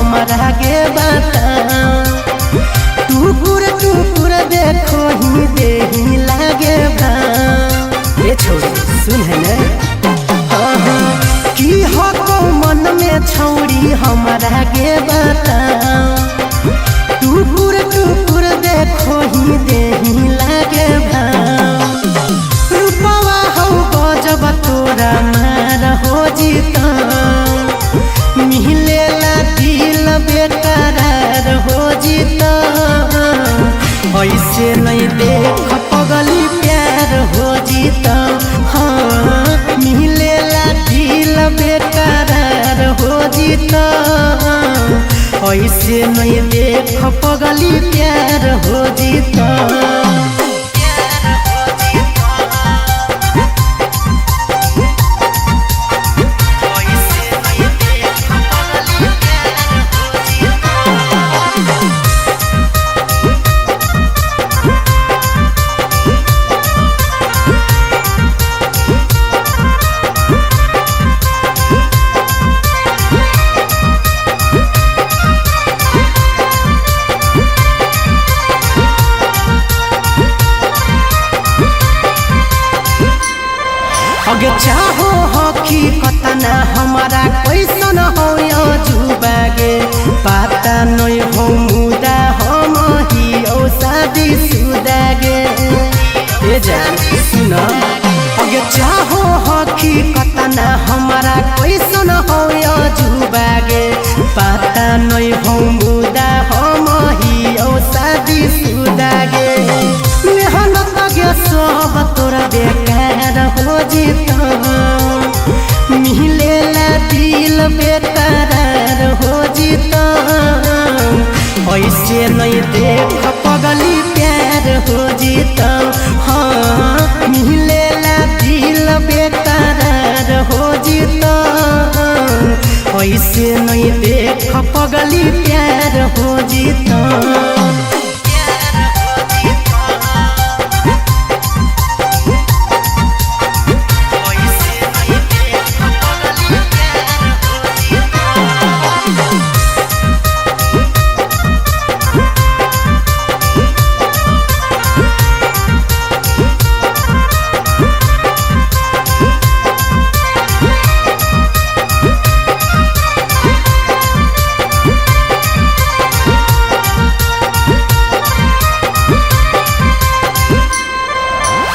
हमारा के बताओ। टुकुर टुकुर देखो ही देही लागे भाव। ये छोड़ी सुन है ना की हो को मन में छौड़ी हमारा के बताओ। टुकुर टुकुर देखो ही देही लागे भाव। रूपवा हो गजब तोरा मार हो जीता। मिलेला दिल बेकरार हो जीता। ऐसे नहीं देख पगली प्यार हो जीता। हाँ मिलेला दिल बेकरार हो जीता। ऐसे नहीं देख पगली प्यार हो जीता। अगे चाहो हकी कतना हमारा कैसन हो जुबागे। पता नहीं हो मुदा हम ही ओ शादी सुदागे। ए जान सुन अगे चाहो हकी कतना हमारा कैसन हो जुबागे। पता नहीं हो मुदा हम ही ओ शादी सुदागे। मेहनत गे सब तोरा बेकार हो जीता। मिलेला दिल बेकरार हो जीता। ऐसे नहीं देख पगली प्यार हो जीता। हाँ मिलेला दिल बेकरार हो जीता। ऐसे नहीं देख पगली प्यार हो जीता।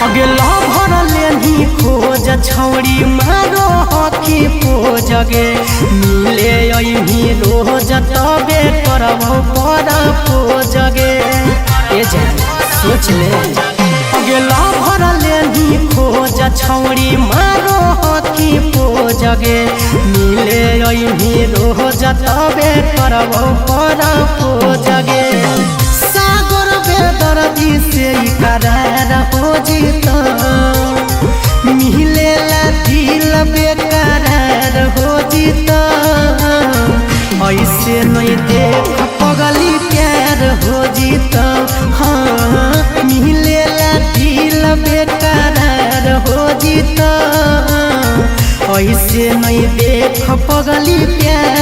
अगे लभर लेनी खोज छौड़ी मारो हकी पोजगे। मिले यही रोज तबे करबो पर पोजगे। ए जान सोच ले अगे लभर लेनी खोज छौड़ी मारो हकी पोजगे। मिले यही रोज तबे करबो पर पोजगे। सागर बेदर्दी से करार हो जीता। मिलेला दिल बेकरार हो जीता। ऐसे नहीं देख पगली प्यार हो जीता। हाँ मिलेला दिल बेकरार हो जीता। ऐसे नहीं देख पगली प्यार